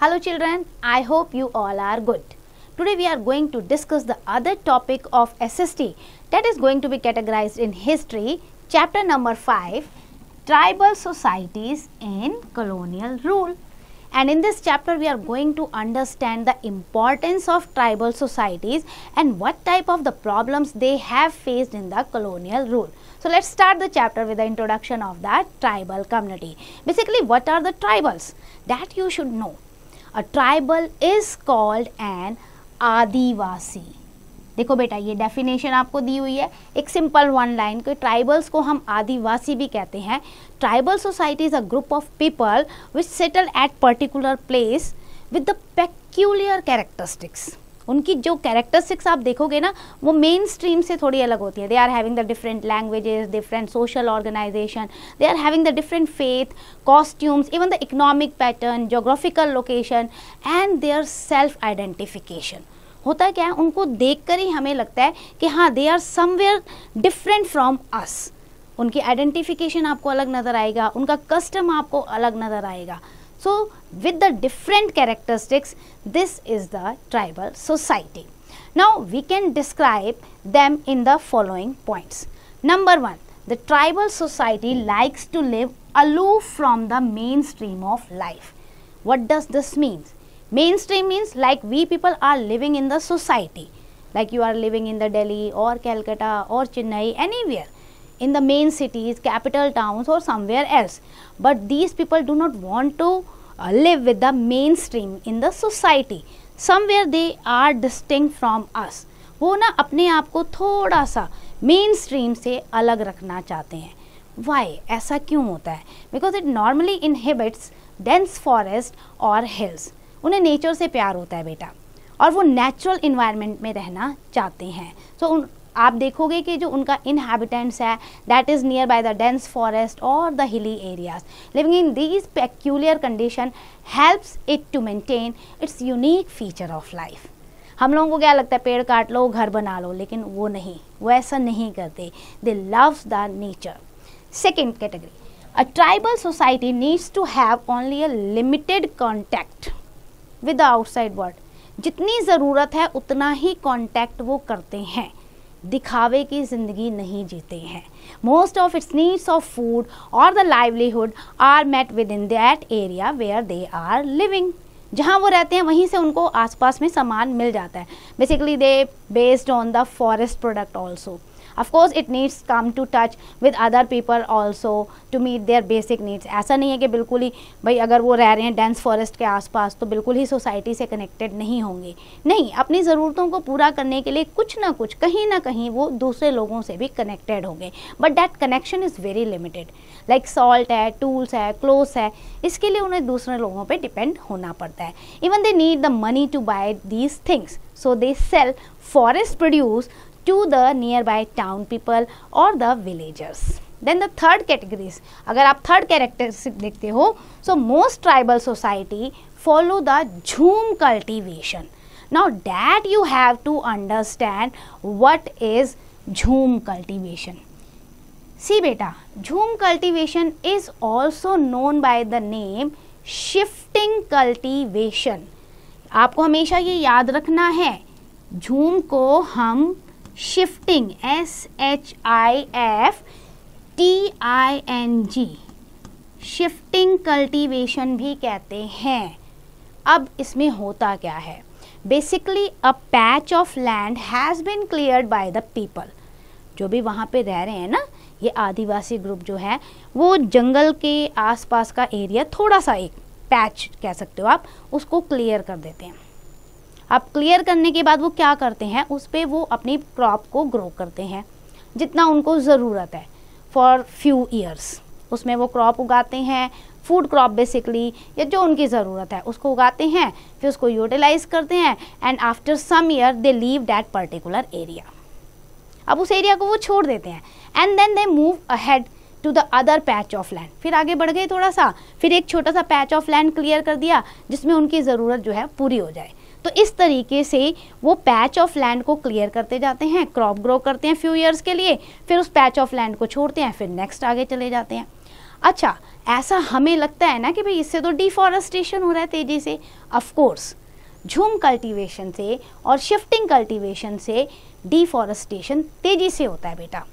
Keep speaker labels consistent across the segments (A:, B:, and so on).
A: Hello children, I hope you all are good. Today we are going to discuss the other topic of SST, that is going to be categorized in history, chapter number 5, tribal societies in colonial rule. And in this chapter we are going to understand the importance of tribal societies and what type of the problems they have faced in the colonial rule. So let's start the chapter with the introduction of that tribal community. Basically, what are the tribals? That you should know. A tribal is called an आदिवासी. देखो बेटा, ये definition आपको दी हुई है, एक simple one line के tribals को हम आदिवासी भी कहते हैं. Tribal society is a group of people which settle at particular place with the peculiar characteristics. उनकी जो कैरेक्टरिस्टिक्स आप देखोगे ना, वो मेन स्ट्रीम से थोड़ी अलग होती है. They are having the different languages, different social organization, they are having the different faith, costumes, even the economic pattern, geographical location and their self identification. होता क्या है, उनको देखकर ही हमें लगता है कि हाँ, they are somewhere different from us. उनकी आइडेंटिफिकेशन आपको अलग नज़र आएगा, उनका कस्टम आपको अलग नज़र आएगा. So with the different characteristics, this is the tribal society. Now we can describe them in the following points. Number 1, the tribal society likes to live aloof from the mainstream of life. What does this mean? Mainstream means like we people are living in the society, like you are living in the Delhi or Calcutta or Chennai, anywhere in the main cities, capital towns or somewhere else. But these people do not want to live with the mainstream in the society. Somewhere they are distinct from us. वो ना अपने आप को थोड़ा सा main stream से अलग रखना चाहते हैं. Why? ऐसा क्यों होता है? Because it normally inhabits dense forest or hills. उन्हें नेचर से प्यार होता है बेटा, और वो नेचुरल इन्वायरमेंट में रहना चाहते हैं. So आप देखोगे कि जो उनका इनहैबिटेंट्स है, that is near by the dense forest और the hilly areas. Living in these peculiar condition helps it to maintain its unique feature of life. हम लोगों को क्या लगता है, पेड़ काट लो, घर बना लो, लेकिन वो नहीं, वो ऐसा नहीं करते. They loves the nature. Second category, a tribal society needs to have only a limited contact with the outside world. जितनी ज़रूरत है उतना ही कॉन्टैक्ट वो करते हैं, दिखावे की ज़िंदगी नहीं जीते हैं. Most of its needs of food और the livelihood are met within that area where they are living. जहाँ वो रहते हैं वहीं से उनको आसपास में सामान मिल जाता है. Basically they based on the forest product also. Of course it needs come to touch with other people also to meet their basic needs. ऐसा नहीं है कि बिल्कुल ही भाई अगर वो रह रहे हैं डेंस फॉरेस्ट के आसपास तो बिल्कुल ही सोसाइटी से कनेक्टेड नहीं होंगे. नहीं, अपनी ज़रूरतों को पूरा करने के लिए कुछ ना कुछ, कहीं ना कहीं वो दूसरे लोगों से भी कनेक्टेड होंगे. But that connection is very limited. Like salt है, टूल्स है, क्लोथ्स है, इसके लिए उन्हें दूसरे लोगों पे डिपेंड होना पड़ता है. Even they need the money to buy these things, so they sell forest produce to the nearby town people or the villagers. Then the third categories, अगर आप third characteristic देखते हो, so most tribal society follow the jhum cultivation. Now that you have to understand what is jhum cultivation. See beta, jhum cultivation is also known by the name shifting cultivation. आपको हमेशा ये याद रखना है, झूम को हम शिफ्टिंग SHIFTING शिफ्टिंग कल्टीवेशन भी कहते हैं. अब इसमें होता क्या है, basically a patch of land has been cleared by the people. जो भी वहाँ पे रह रहे हैं ना, ये आदिवासी ग्रुप जो है, वो जंगल के आसपास का एरिया, थोड़ा सा एक पैच कह सकते हो आप, उसको क्लियर कर देते हैं. अब क्लियर करने के बाद वो क्या करते हैं, उस पर वो अपनी क्रॉप को ग्रो करते हैं जितना उनको ज़रूरत है फॉर फ्यू ईयर्स. उसमें वो क्रॉप उगाते हैं, फूड क्रॉप बेसिकली, या जो उनकी ज़रूरत है उसको उगाते हैं, फिर उसको यूटिलाइज करते हैं and after some year they leave that particular area. अब उस एरिया को वो छोड़ देते हैं and then they move ahead to the other patch of land. फिर आगे बढ़ गए थोड़ा सा, फिर एक छोटा सा पैच ऑफ लैंड क्लियर कर दिया जिसमें उनकी ज़रूरत जो है पूरी हो जाए. तो इस तरीके से वो पैच ऑफ लैंड को क्लियर करते जाते हैं, क्रॉप ग्रो करते हैं फ्यू ईयर्स के लिए, फिर उस पैच ऑफ लैंड को छोड़ते हैं, फिर नेक्स्ट आगे चले जाते हैं. अच्छा, ऐसा हमें लगता है ना कि भाई इससे तो डिफॉरेस्टेशन हो रहा है तेजी से। ऑफ कोर्स, झूम कल्टीवेशन से और शिफ्टिंग कल्टीवेशन से डिफॉरेस्टेशन तेजी से होता है बेटा,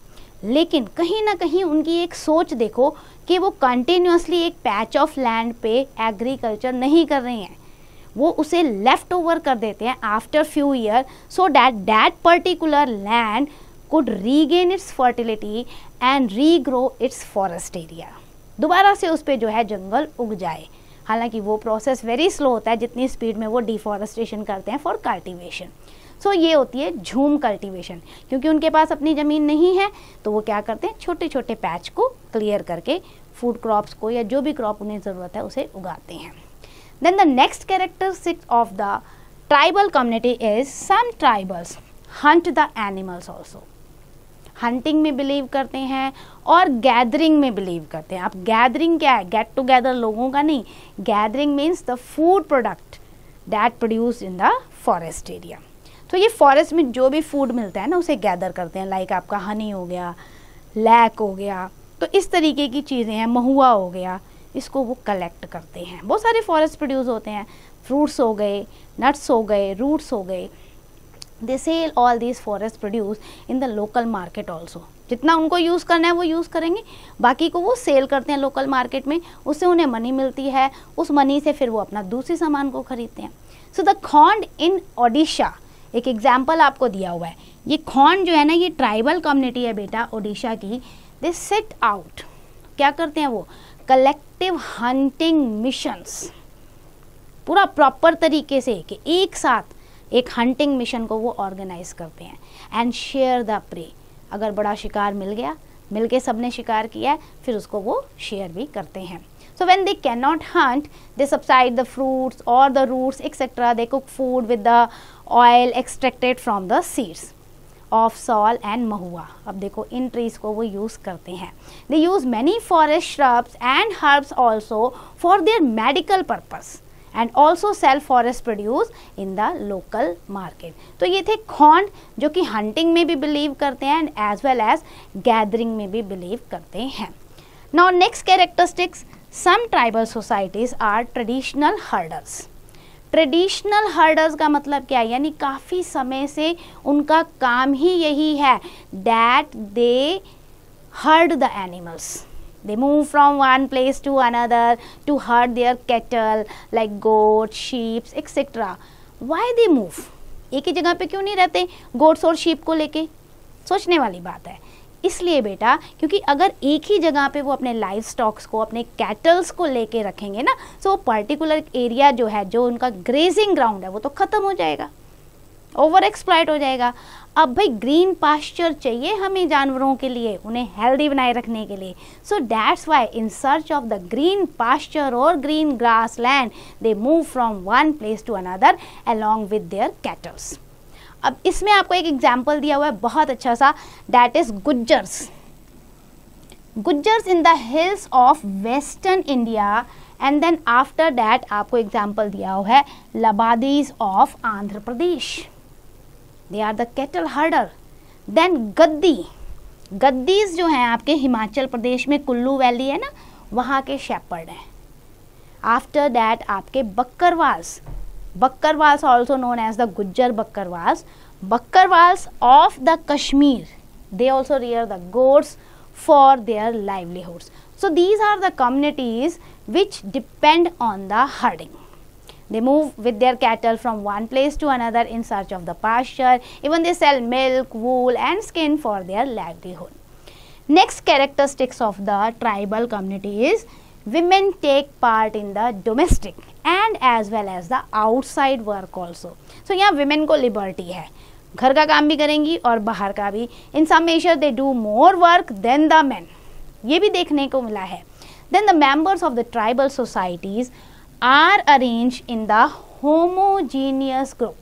A: लेकिन कहीं ना कहीं उनकी एक सोच देखो कि वो कंटिन्यूसली एक पैच ऑफ लैंड पे एग्रीकल्चर नहीं कर रहे हैं, वो उसे लेफ्ट ओवर कर देते हैं after few year, so that particular land could regain its fertility and regrow its forest area, दोबारा से उस पर जो है जंगल उग जाए। हालांकि वो प्रोसेस वेरी स्लो होता है जितनी स्पीड में वो डिफॉरेस्टेशन करते हैं फॉर कल्टीवेशन। सो ये होती है झूम कल्टीवेशन। क्योंकि उनके पास अपनी ज़मीन नहीं है तो वो क्या करते हैं, छोटे छोटे पैच को क्लियर करके फूड क्रॉप्स को या जो भी क्रॉप उन्हें ज़रूरत है उसे उगाते हैं। Then the next characteristic of the tribal community is some tribals hunt the animals also. Hunting में बिलीव करते हैं और गैदरिंग में बिलीव करते हैं। अब गैदरिंग क्या है, गेट टुगेदर लोगों का नहीं, gathering means the food product that produce in the forest area. तो ये फॉरेस्ट में जो भी फूड मिलता है ना उसे गैदर करते हैं, लाइक आपका हनी हो गया, लैक हो गया, तो इस तरीके की चीज़ें हैं, महुआ हो गया, इसको वो कलेक्ट करते हैं। बहुत सारे फॉरेस्ट प्रोड्यूस होते हैं, फ्रूट्स हो गए, नट्स हो गए, रूट्स हो गए, they sell all these forest produce in the local market also. जितना उनको यूज़ करना है वो यूज़ करेंगे, बाकी को वो सेल करते हैं लोकल मार्केट में, उससे उन्हें मनी मिलती है, उस मनी से फिर वो अपना दूसरी सामान को खरीदते हैं। सो द खोंड इन ओडिशा, एक एग्जाम्पल आपको दिया हुआ है, ये खोंड जो है ना ये ट्राइबल कम्युनिटी है बेटा ओडिशा की। दे सेट आउट, क्या करते हैं वो, कलेक्टिव हंटिंग मिशंस, पूरा प्रॉपर तरीके से कि एक साथ एक हंटिंग मिशन को वो ऑर्गेनाइज करते हैं। एंड शेयर द प्रे, अगर बड़ा शिकार मिल गया, मिलके सबने शिकार किया है, फिर उसको वो शेयर भी करते हैं। So when they can not hunt, they subside the fruits और the roots etcetera, they cook food with the oil extracted from the seeds of sal and mahua. अब देखो इन ट्रीज को वो यूज़ करते हैं। They use many forest shrubs and herbs also for their medical purpose and also sell forest produce in the local market. तो ये थे खोंड जो कि हंटिंग में भी बिलीव करते हैं and as well as gathering में भी बिलीव करते हैं। Now next characteristics, some tribal societies are traditional herders. Traditional herders का मतलब क्या है, यानी काफ़ी समय से उनका काम ही यही है, that they heard the animals. They move from one place to another to herd their cattle like goats, sheep, etc. Why they move? एक ही जगह पे क्यों नहीं रहते गोट्स और शीप को लेके? सोचने वाली बात है। इसलिए बेटा क्योंकि अगर एक ही जगह पे वो अपने लाइफ स्टॉक्स को, अपने कैटल्स को लेके रखेंगे ना, तो वो पर्टिकुलर एरिया जो है, जो उनका ग्रेजिंग ग्राउंड है, वो तो ख़त्म हो जाएगा, ओवर एक्सप्लॉइट हो जाएगा। अब भाई ग्रीन पास्चर चाहिए हमें जानवरों के लिए, उन्हें हेल्दी बनाए रखने के लिए। So that's why in search of the green pasture और green grassland they move from one place to another along with their cattles. अब इसमें आपको एक एग्जाम्पल दिया हुआ है बहुत अच्छा सा, that is Gujjars. Gujjars in the hills of western India, and then after that आपको एग्जाम्पल दिया हुआ है Labadis of Andhra Pradesh, they are the cattle herder. Then Gaddi, Gaddis जो हैं आपके हिमाचल प्रदेश में कुल्लू वैली है ना, वहाँ के शेपर्ड हैं। आफ्टर दैट आपके Bakkarwals, Bakkarwals also known as the Gujjar Bakkarwals, Bakkarwals of the Kashmir, they also rear the goats for their livelihoods. So these are the communities which depend on the herding. They move with their cattle from one place to another in search of the pasture. Even they sell milk, wool and skin for their livelihood. Next characteristics of the tribal community is women take part in the domestic and as well as the outside work also. So यहाँ women को liberty है, घर का काम भी करेंगी और बाहर का भी. In some measure they do more work than the men. ये भी देखने को मिला है. Then the members of the tribal societies are arranged in the homogeneous group.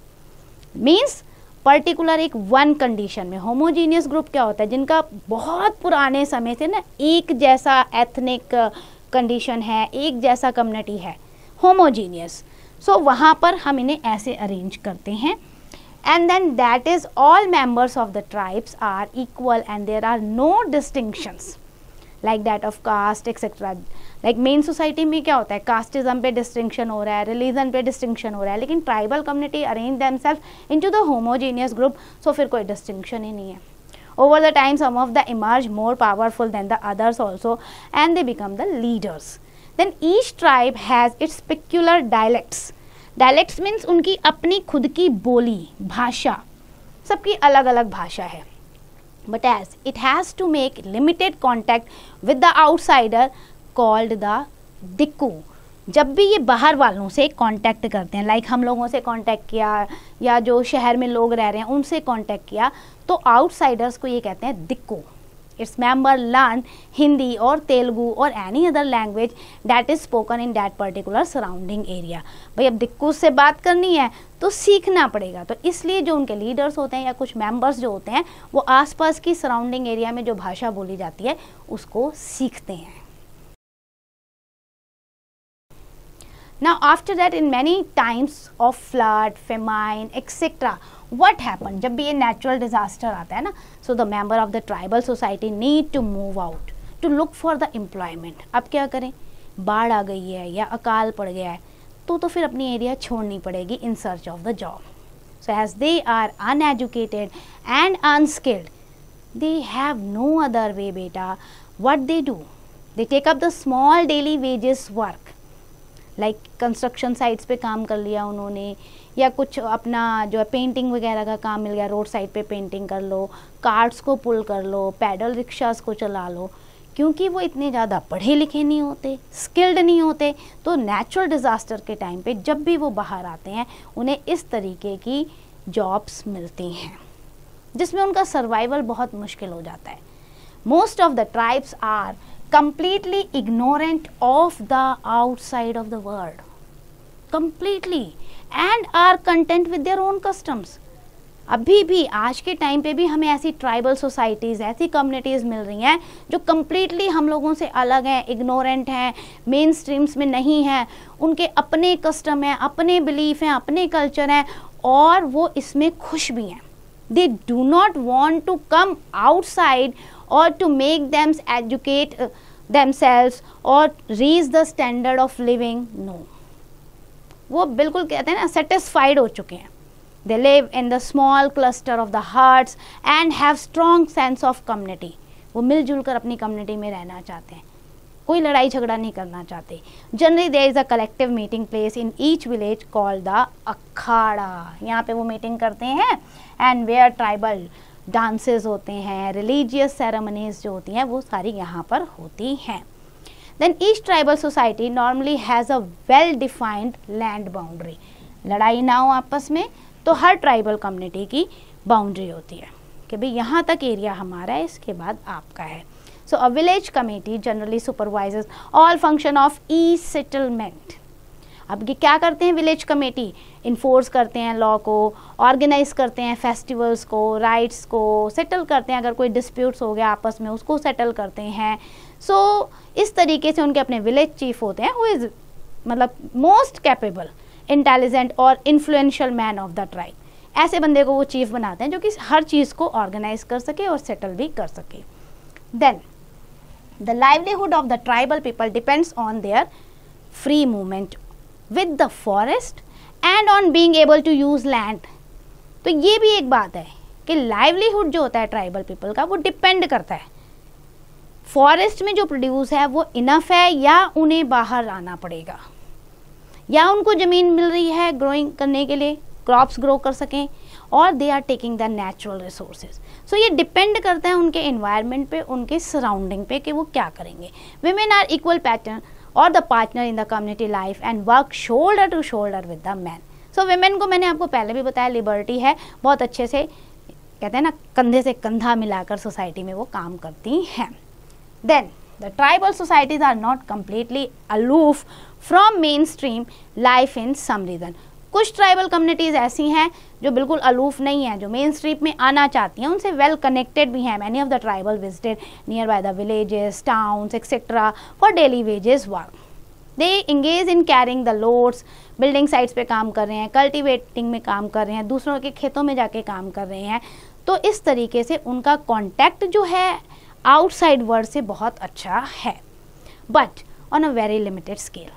A: Means particular एक वन कंडीशन में. होमोजीनियस ग्रुप क्या होता है? जिनका बहुत पुराने समय से ना एक जैसा एथनिक कंडीशन है, एक जैसा कम्युनिटी है, होमोजीनियस. सो वहाँ पर हम इन्हें ऐसे अरेंज करते हैं. And then that is all members of the tribes are equal and there are no distinctions. Like that of caste etcetera. Like main society में क्या होता है, कास्टिज्म पे डिस्टिंक्शन हो रहा है, रिलीजन पे डिस्टिंक्शन हो रहा है, लेकिन tribal community arrange themselves into the homogeneous group, so फिर कोई डिस्टिंक्शन ही नहीं है। Over the time, some of them emerge more powerful than the others also, and they become the leaders. Then each tribe has its peculiar dialects. Dialects means उनकी अपनी खुद की बोली, भाषा, सबकी अलग अलग भाषा है. But as it has to make limited contact with the outsider called the Dikku. जब भी ये बाहर वालों से कांटेक्ट करते हैं, लाइक हम लोगों से कांटेक्ट किया या जो शहर में लोग रह रहे हैं उनसे कांटेक्ट किया, तो आउटसाइडर्स को ये कहते हैं दिक्कू. इट्स मेंबर लर्न हिंदी और तेलुगु और any other language that is spoken in that particular surrounding area. भाई अब दिक्कू से बात करनी है तो सीखना पड़ेगा, तो इसलिए जो उनके लीडर्स होते हैं या कुछ मेंबर्स जो होते हैं वो आसपास की सराउंडिंग एरिया में जो भाषा बोली जाती है उसको सीखते हैं. Now after that, in many times of flood, famine, etc., what happened? जब भी ये natural disaster आता है ना, so the member of the tribal society need to move out to look for the employment. अब क्या करें, बाढ़ आ गई है या अकाल पड़ गया है तो फिर अपनी एरिया छोड़नी पड़ेगी in search of the job. So as they are uneducated and unskilled, they have no other way beta. What they do? They take up the small daily wages work. Like construction sites पे काम कर लिया उन्होंने, या कुछ अपना जो है पेंटिंग वगैरह का काम मिल गया, रोड साइड पे पेंटिंग कर लो, कार्ट्स को पुल कर लो, पैडल रिक्शास को चला लो. क्योंकि वो इतने ज़्यादा पढ़े लिखे नहीं होते, स्किल्ड नहीं होते, तो नेचुरल डिज़ास्टर के टाइम पे जब भी वो बाहर आते हैं उन्हें इस तरीके की जॉब्स मिलती हैं जिसमें उनका सर्वाइवल बहुत मुश्किल हो जाता है. Most of the tribes are completely ignorant of the outside of the world, completely, and are content with their own customs. अभी भी आज के टाइम पे भी हमें ऐसी ट्राइबल सोसाइटीज़, ऐसी कम्युनिटीज़ मिल रही हैं जो कम्प्लीटली हम लोगों से अलग हैं, इग्नोरेंट हैं, मेन स्ट्रीम्स में नहीं हैं, उनके अपने कस्टम हैं, अपने बिलीफ हैं, अपने कल्चर हैं और वो इसमें खुश भी हैं. They do not want to come outside or to make them educate themselves or raise the standard of living. No, वो बिल्कुल कहते हैं ना satisfied हो चुके हैं. They live in the small cluster of the huts and have strong sense of community. वो मिलजुल कर अपनी कम्युनिटी में रहना चाहते हैं, कोई लड़ाई झगड़ा नहीं करना चाहते. Generally there is a collective meeting place in each village called the akhara. यहाँ पे वो मीटिंग करते हैं एंड वेयर ट्राइबल डांसेस होते हैं, रिलीजियस सेरेमनीज जो होती हैं वो सारी यहाँ पर होती हैं. Then each tribal society normally has a well defined land boundary. लड़ाई ना हो आपस में तो हर ट्राइबल कम्युनिटी की बाउंड्री होती है कि भाई यहाँ तक एरिया हमारा है, इसके बाद आपका है. So a village committee generally supervises all function of e-settlement. अब ये क्या करते हैं विलेज कमेटी, इन्फोर्स करते हैं लॉ को, ऑर्गेनाइज करते हैं फेस्टिवल्स को, राइट्स को, सेटल करते हैं, अगर कोई डिस्प्यूट्स हो गया आपस में उसको सेटल करते हैं. सो इस तरीके से उनके अपने विलेज चीफ होते हैं हु इज़ मतलब मोस्ट कैपेबल, इंटेलिजेंट और influential man of the tribe. ऐसे बंदे को वो चीफ बनाते हैं जो कि हर चीज़ को ऑर्गेनाइज कर सके और सेटल भी कर सके. Then the livelihood of the tribal people depends on their free movement with the forest and on being able to use land. तो ये भी एक बात है कि लाइवलीहुड जो होता है ट्राइबल पीपल का वो डिपेंड करता है फॉरेस्ट में जो प्रोड्यूस है वो इनफ है या उन्हें बाहर आना पड़ेगा, या उनको ज़मीन मिल रही है ग्रोइंग करने के लिए, क्रॉप्स ग्रो कर सकें, और they are taking the natural resources. So ये डिपेंड करता है उनके एनवायरनमेंट पे, उनके सराउंडिंग पे कि वो क्या करेंगे. विमेन आर इक्वल पैटर्न और the partner in the community life and work shoulder to shoulder with the man. So women को मैंने आपको पहले भी बताया लिबर्टी है, बहुत अच्छे से कहते हैं ना कंधे से कंधा मिलाकर सोसाइटी में वो काम करती हैं. Then the tribal societies are not completely aloof from main stream life in some region. कुछ ट्राइबल कम्युनिटीज़ ऐसी हैं जो बिल्कुल अलूफ नहीं हैं, जो मेन स्ट्रीम में आना चाहती हैं, उनसे वेल कनेक्टेड भी हैं. Many of the tribal visited near by the villages, towns etcetera for daily wages work. They engage in carrying the loads, building sites पे काम कर रहे हैं, कल्टिवेटिंग में काम कर रहे हैं, दूसरों के खेतों में जाके काम कर रहे हैं. तो इस तरीके से उनका कॉन्टैक्ट जो है आउटसाइड वर्ल्ड से बहुत अच्छा है, but on a very limited scale.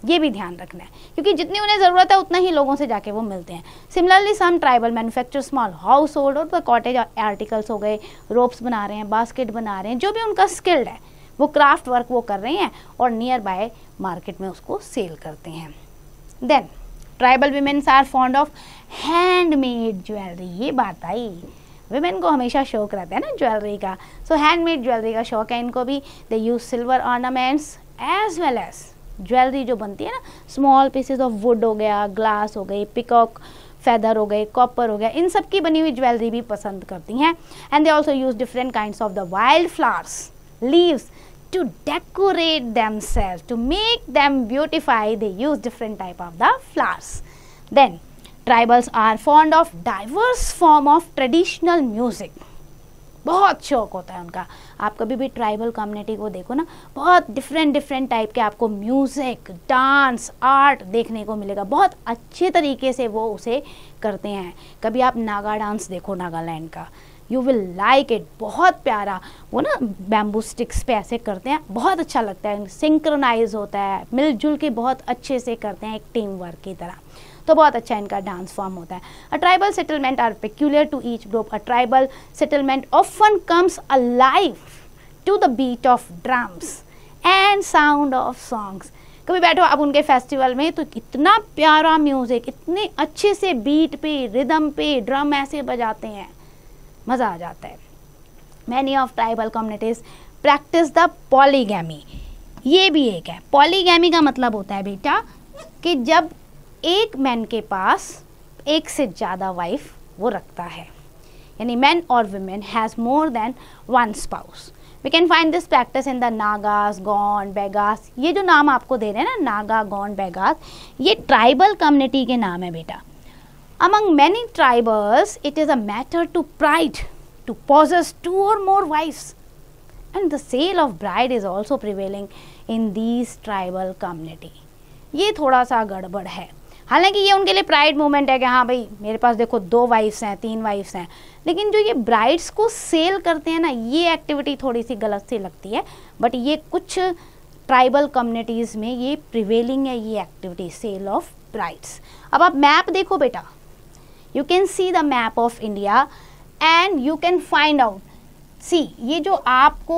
A: ये भी ध्यान रखना है, क्योंकि जितनी उन्हें ज़रूरत है उतना ही लोगों से जाके वो मिलते हैं। Similarly some tribal manufacture small household और कॉटेज आर्टिकल्स हो गए, रोप्स बना रहे हैं, बास्केट बना रहे हैं, जो भी उनका स्किल्ड है वो क्राफ्ट वर्क वो कर रहे हैं और नियर बाय मार्केट में उसको सेल करते हैं। Then tribal womens are fond of handmade jewellery. ये बात आई, विमेन को हमेशा शौक रहता है ना ज्वेलरी का, सो हैंडमेड ज्वेलरी का शौक है इनको भी। They use silver ornaments as well as jewellery जो बनती है ना, स्मॉल पीसेस ऑफ वुड हो गया, ग्लास हो गई, पिकॉक फेदर हो गए, कॉपर हो गया, इन सब की बनी हुई ज्वेलरी भी पसंद करती हैं। And they also use different kinds of the wild flowers leaves to decorate themselves, to make them beautify. They use different type of the flowers. Then tribals are fond of diverse form of traditional music. बहुत शौक होता है उनका। आप कभी भी tribal community को देखो ना, बहुत डिफरेंट टाइप के आपको म्यूज़िक, डांस, आर्ट देखने को मिलेगा। बहुत अच्छे तरीके से वो उसे करते हैं। कभी आप नागा डांस देखो, नागालैंड का, यू विल लाइक इट। बहुत प्यारा, वो ना बैम्बू स्टिक्स पे ऐसे करते हैं, बहुत अच्छा लगता है, सिंक्रोनाइज होता है, मिलजुल के बहुत अच्छे से करते हैं, एक टीम वर्क की तरह। तो बहुत अच्छा इनका डांस फॉर्म होता है। A tribal settlement are peculiar to each group. A tribal settlement often comes alive to the beat of drums and sound of songs. कभी बैठो आप उनके फेस्टिवल में तो इतना प्यारा म्यूजिक, इतने अच्छे से बीट पे, रिदम पे ड्रम ऐसे बजाते हैं, मज़ा आ जाता है। Many of tribal communities practice the polygamy. ये भी एक है, पॉलीगैमी का मतलब होता है बेटा कि जब एक मैन के पास एक से ज़्यादा वाइफ वो रखता है, यानी मैन और women has more than one spouse. We can find this practice in the Nagas, Gond, Baigas. ये जो नाम आपको दे रहे हैं ना, नागा, गौंड, बेगास, ये ट्राइबल कम्युनिटी के नाम है बेटा। Among many tribals, it is a matter to pride to possess 2 or more wives, and the sale of bride is also prevailing in these tribal community. ये थोड़ा सा गड़बड़ है। हालांकि ये उनके लिए प्राइड मूवमेंट है कि हाँ भाई मेरे पास देखो 2 वाइफ्स हैं, 3 वाइफ्स हैं, लेकिन जो ये ब्राइड्स को सेल करते हैं ना, ये एक्टिविटी थोड़ी सी गलत सी लगती है। बट ये कुछ ट्राइबल कम्युनिटीज़ में ये प्रिवेलिंग है, ये एक्टिविटी, सेल ऑफ ब्राइड्स। अब आप मैप देखो बेटा, you can see the map of India and you can find out, see ये जो आपको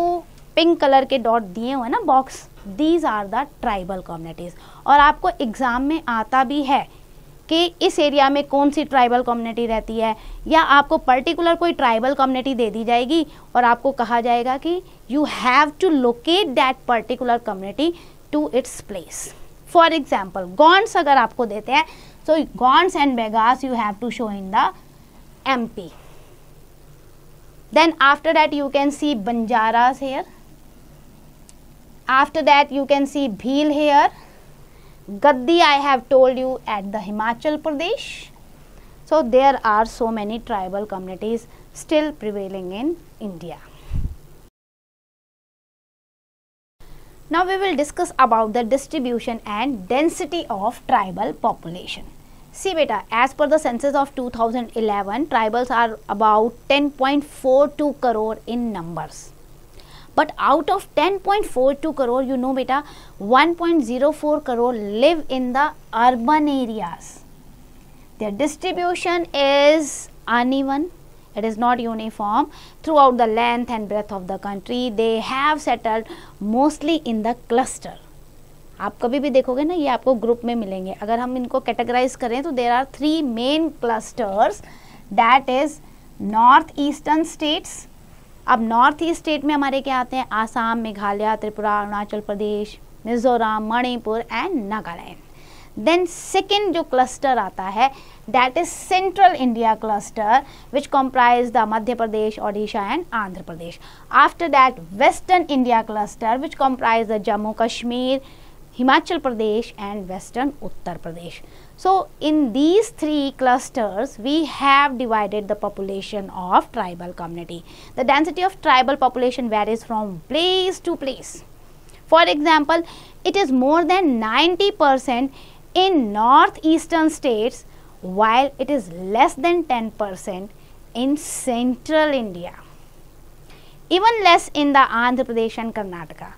A: पिंक कलर के डॉट दिए हुए हैं ना box, these are the tribal communities। और आपको एग्ज़ाम में आता भी है कि इस एरिया में कौन सी ट्राइबल कम्युनिटी रहती है, या आपको पर्टिकुलर कोई ट्राइबल कम्युनिटी दे दी जाएगी और आपको कहा जाएगा कि you have to locate that particular community to its place। For example Gonds अगर आपको देते हैं, so Gonds and Begas you have to show in the MP. Then after that you can see Banjaras here. After that you can see Bhil here. Gaddi I have told you at the Himachal Pradesh. So there are so many tribal communities still prevailing in India. Now we will discuss about the distribution and density of tribal population. See beta, as per the census of 2011, tribals are about 10.42 crore in numbers. But out of 10.42 crore, you know beta, 1.04 crore live in the urban areas. Their distribution is uneven. It is not uniform throughout the length and breadth of the country. They have settled mostly in the cluster. आप कभी भी देखोगे ना, ये आपको group में मिलेंगे। अगर हम इनको कैटेगराइज करें तो there are 3 main clusters, that is north eastern states. अब नॉर्थ ईस्ट स्टेट में हमारे क्या आते हैं, Assam, Meghalaya, Tripura, Arunachal Pradesh, Mizoram, Manipur and Nagaland. Then second जो क्लस्टर आता है that is Central India cluster, which comprise the Madhya Pradesh, Odisha and Andhra Pradesh. After that Western India cluster, which comprise the Jammu Kashmir, Himachal Pradesh and Western Uttar Pradesh. So in these 3 clusters we have divided the population of tribal community. The density of tribal population varies from place to place. For example, it is more than 90% in northeastern states, while it is less than 10% in central India. even less in the Andhra Pradesh and Karnataka.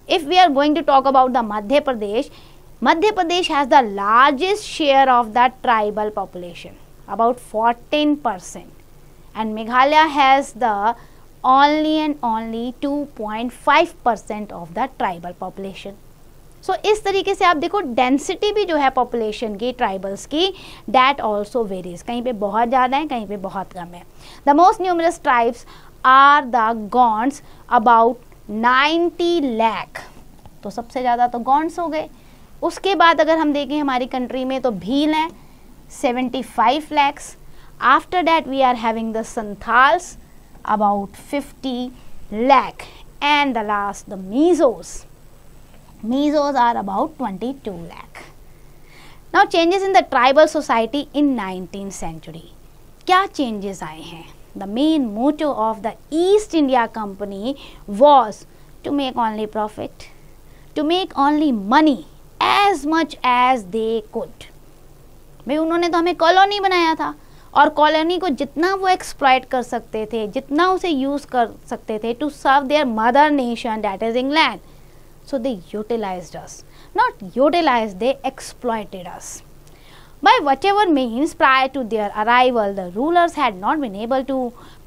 A: If we are going to talk about the Madhya Pradesh has the largest share of the tribal population, about 14%, and Meghalaya has the only 2.5% of the tribal population. सो इस तरीके से आप देखो density भी जो है population की tribals की दैट ऑल्सो वेरीज, कहीं पे बहुत ज़्यादा है, कहीं पे बहुत कम है. The most numerous tribes are the Gonds, about 90 lakh. तो सबसे ज़्यादा तो गॉन्ड्स हो गए. उसके बाद अगर हम देखें हमारी कंट्री में तो भील हैं 75 lakhs. After that we are having the Santhals about 50 lakh, and the last the Mizos are about 22 lakh. Now changes in the tribal society in 19th century. क्या changes आए हैं? The main motto of the East India Company was to make only profit, to make only money as much as they could. भाई उन्होंने तो हमें colony बनाया था और कॉलोनी को जितना वो एक्सप्लॉइट कर सकते थे, जितना उसे यूज कर सकते थे to serve their mother nation that is England. So they utilized us, not utilized, they exploited us. By whatever means, prior to their arrival, the rulers had not been able to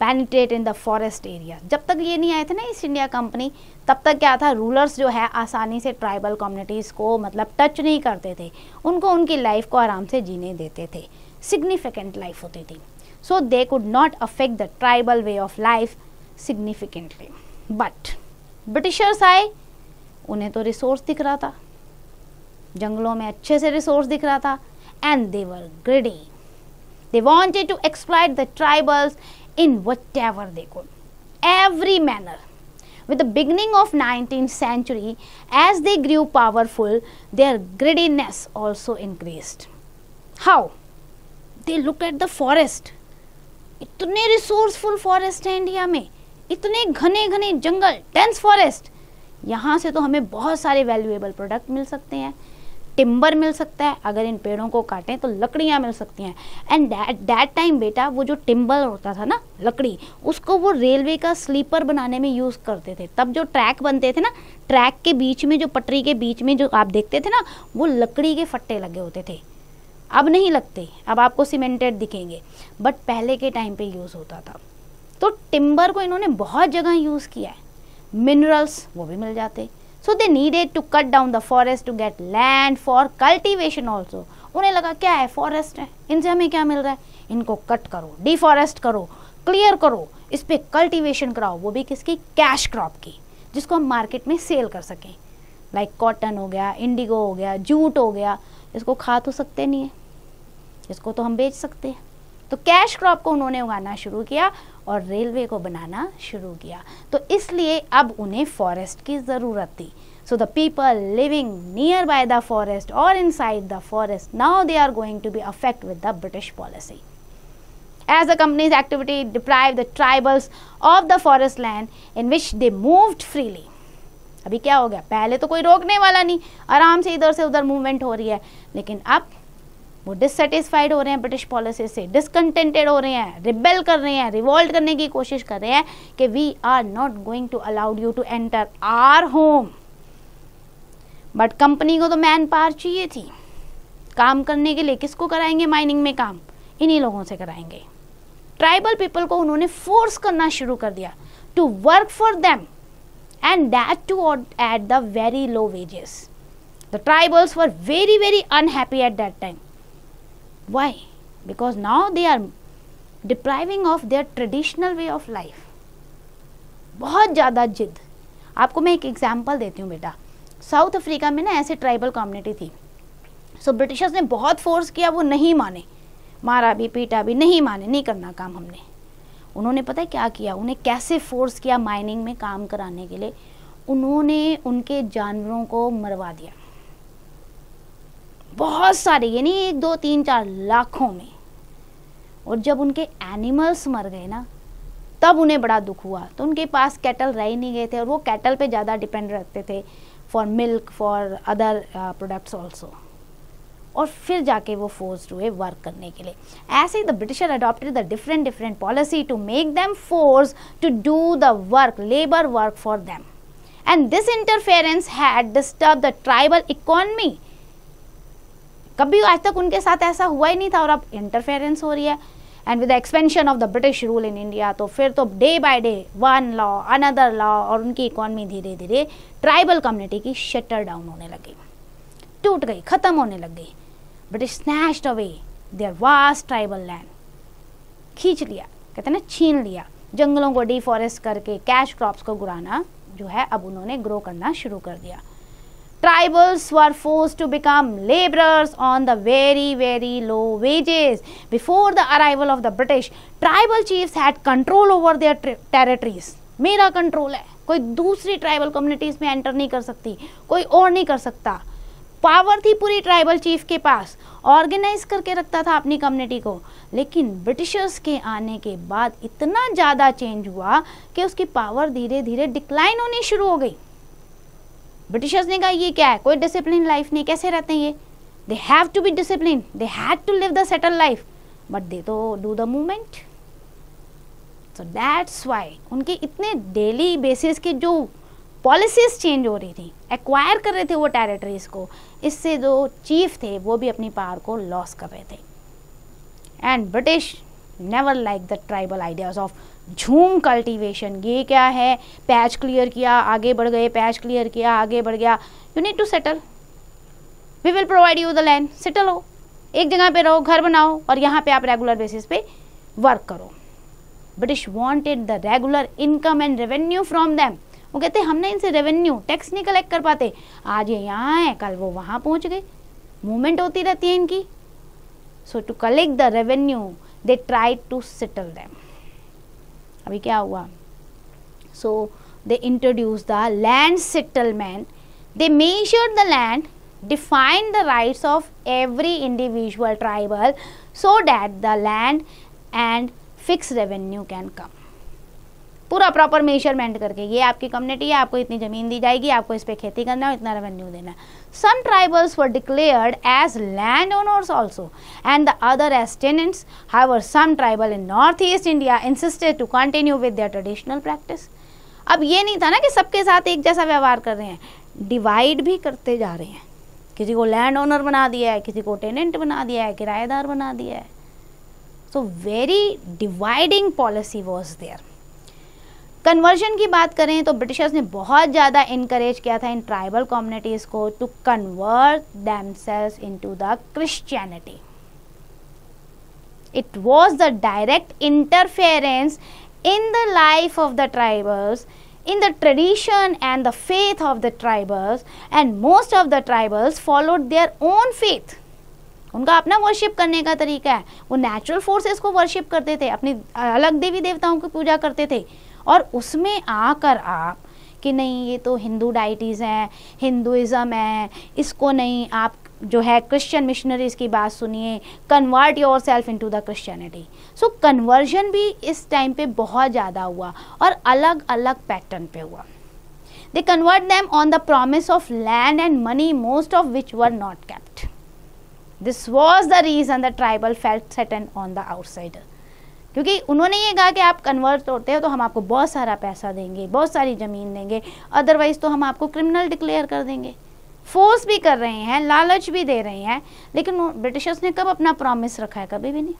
A: penetrate in the forest area. जब तक ये नहीं आए थे ना east India company, तब तक क्या था, रूलर्स जो है आसानी से ट्राइबल कम्युनिटीज़ को मतलब टच नहीं करते थे, उनको उनकी लाइफ को आराम से जीने देते थे, सिग्निफिकेंट लाइफ होती थी. So they could not affect the tribal way of life significantly. But Britishers आए, उन्हें तो रिसोर्स दिख रहा था, जंगलों में अच्छे से रिसोर्स दिख रहा था, and they were greedy. They wanted to exploit the tribals in whatever they could, every manner. With the beginning of 19th century, as they grew powerful, their greediness also increased. How? They looked at the forest. इतने resourceful forest है India में, इतने घने घने जंगल, dense forest. यहाँ से तो हमें बहुत सारे वैल्यूएबल प्रोडक्ट मिल सकते हैं, टिम्बर मिल सकता है, अगर इन पेड़ों को काटें तो लकड़ियाँ मिल सकती हैं. एंड दैट टाइम बेटा वो जो टिम्बर होता था ना, लकड़ी, उसको वो रेलवे का स्लीपर बनाने में यूज़ करते थे. तब जो ट्रैक बनते थे ना, ट्रैक के बीच में जो पटरी के बीच में जो आप देखते थे ना, वो लकड़ी के फट्टे लगे होते थे. अब नहीं लगते, अब आपको सीमेंटेड दिखेंगे, बट पहले के टाइम पे यूज़ होता था. तो टिम्बर को इन्होंने बहुत जगह यूज़ किया है. मिनरल्स वो भी मिल जाते. So they needed to cut down the forest to get land for cultivation also. उन्हें लगा क्या है, फॉरेस्ट है, इनसे हमें क्या मिल रहा है, इनको कट करो, डिफॉरेस्ट करो, क्लियर करो, इस पर कल्टीवेशन कराओ, वो भी किसकी, कैश क्रॉप की, जिसको हम मार्केट में सेल कर सकें. लाइक कॉटन हो गया, इंडिगो हो गया, जूट हो गया. इसको खा तो सकते नहीं है, इसको तो हम बेच सकते हैं. तो कैश क्रॉप को उन्होंने उगाना शुरू किया और रेलवे को बनाना शुरू किया. तो इसलिए अब उन्हें फॉरेस्ट की ज़रूरत थी. So the people living near by the forest और inside the forest, now they are going to be affect with the British policy. As the company's activity deprived the tribals of the forest land in which they moved freely. अभी क्या हो गया, पहले तो कोई रोकने वाला नहीं, आराम से इधर से उधर मूवमेंट हो रही है, लेकिन अब वो डिससेटिस्फाइड हो रहे हैं ब्रिटिश पॉलिसी से, डिसकंटेंटेड हो रहे हैं, रिबेल कर रहे हैं, रिवोल्ट करने की कोशिश कर रहे हैं कि we are not going to allowed you to enter our home. But company को तो मैन पावर चाहिए थी काम करने के लिए. किसको कराएंगे माइनिंग में काम, इन्हीं लोगों से कराएंगे. ट्राइबल पीपल को उन्होंने फोर्स करना शुरू कर दिया to work for them, and that too at the very low wages. The tribals were very very unhappy at that time. Why? Because now they are depriving of their traditional way of life. बहुत ज़्यादा जिद. आपको मैं एक example देती हूँ बेटा. South Africa में ना ऐसे ट्राइबल कम्युनिटी थी. सो ब्रिटिशर्स ने बहुत फोर्स किया, वो नहीं माने, मारा भी पीटा भी, नहीं माने, नहीं करना काम हमने. उन्होंने पता है क्या किया, उन्हें कैसे फोर्स किया माइनिंग में काम कराने के लिए. उन्होंने उनके जानवरों को मरवा दिया, बहुत सारे, यानी 1, 2, 3, 4 लाखों में. और जब उनके एनिमल्स मर गए ना, तब उन्हें बड़ा दुख हुआ. तो उनके पास कैटल रह ही नहीं गए थे, और वो कैटल पे ज़्यादा डिपेंड रखते थे for milk, for other products also. और फिर जाके वो फोर्स्ड हुए वर्क करने के लिए। ऐसे the Britisher adopted the different policy to make them force to do the work, labour work for them, and this interference had disturb the tribal economy. कभी आज तक उनके साथ ऐसा हुआ ही नहीं था और अब इंटरफेरेंस हो रही है। And with the expansion of the British rule in India, तो फिर तो day by day one law another law, और उनकी इकोनॉमी धीरे धीरे ट्राइबल कम्युनिटी की शटर डाउन होने लगी, टूट गई, खत्म होने लग गई। British snatched away their vast tribal land, खींच लिया, कहते हैं ना छीन लिया, जंगलों को डिफॉरेस्ट करके कैश क्रॉप्स को गिराना जो है अब उन्होंने ग्रो करना शुरू कर दिया। Tribals were forced to become laborers on the very low wages. Before the arrival of the British, tribal chiefs had control over their territories. मेरा कंट्रोल है, कोई दूसरी ट्राइबल कम्युनिटीज में एंटर नहीं कर सकती, कोई और नहीं कर सकता। पावर थी पूरी ट्राइबल चीफ के पास, ऑर्गेनाइज करके रखता था अपनी कम्युनिटी को। लेकिन ब्रिटिशर्स के आने के बाद इतना ज़्यादा चेंज हुआ कि उसकी पावर धीरे धीरे डिक्लाइन होनी शुरू हो गई। ब्रिटिशर्स ने कहा ये क्या है, कोई डिसिप्लिन लाइफ नहीं, कैसे रहते हैं ये, they have to be discipline, they had to live the settle life, but they तो do the movement. So that's why उनके इतने डेली बेसिस के जो पॉलिसीज चेंज हो रही थी, एक्वायर कर रहे थे वो टेरिटरीज को, इससे जो चीफ थे वो भी अपनी पावर को लॉस कर रहे थे। And British never like the tribal ideas of झूम कल्टीवेशन। ये क्या है, पैच क्लियर किया आगे बढ़ गए, पैच क्लियर किया आगे बढ़ गया, you need to settle, we will provide you the land, settle हो, एक जगह पे रहो, घर बनाओ और यहाँ पे आप रेगुलर बेसिस पे वर्क करो। British wanted the regular income and revenue from them. वो कहते हम ना इनसे रेवेन्यू टैक्स नहीं कलेक्ट कर पाते, आज ये यहाँ है कल वो वहाँ पहुँच गए, मूवमेंट होती रहती है इनकी। So to collect the revenue they tried to settle them. अभी क्या हुआ, so they introduce the land settlement, they measured the land, defined the rights of every individual tribal so that the land and fix revenue can come. पूरा proper measurement करके, ये आपकी community है, आपको इतनी ज़मीन दी जाएगी, आपको इस पर खेती करना है, इतना रेवेन्यू देना है। Some tribals were declared as landowners also and the other as tenants. However, some tribal in northeast India insisted to continue with their traditional practice. अब ये नहीं था ना कि सबके साथ एक जैसा व्यवहार कर रहे हैं, डिवाइड भी करते जा रहे हैं। किसी को लैंड ओनर बना दिया है, किसी को टेनेंट बना दिया है, किराएदार बना दिया है। So very dividing policy was there. Conversion की बात करें तो ब्रिटिशर्स ने बहुत ज़्यादा इनकरेज किया था इन ट्राइबल कम्युनिटीज़ को to convert themselves into the Christianity. It was the direct interference in the life of the tribals, in the tradition and the faith of the tribals, and most of the tribals followed their own faith. उनका अपना worship करने का तरीका है, वो natural forces को worship करते थे, अपनी अलग देवी देवताओं की पूजा करते थे। और उसमें आकर आप कि नहीं ये तो हिंदू डाइटीज़ हैं, हिंदुइज़्म है, इसको नहीं, आप जो है क्रिश्चियन मिशनरीज की बात सुनिए, convert your self into the Christianity. So conversion भी इस टाइम पे बहुत ज़्यादा हुआ और अलग अलग पैटर्न पे हुआ। They convert them on the promise of land and money, most of which were not kept. This was the reason the tribal felt threatened on the outsider, क्योंकि उन्होंने ये कहा कि आप कन्वर्ट होते हो तो हम आपको बहुत सारा पैसा देंगे, बहुत सारी ज़मीन देंगे, अदरवाइज़ तो हम आपको क्रिमिनल डिक्लेयर कर देंगे। फोर्स भी कर रहे हैं, लालच भी दे रहे हैं, लेकिन ब्रिटिशर्स ने कब अपना प्रॉमिस रखा है? कभी भी नहीं।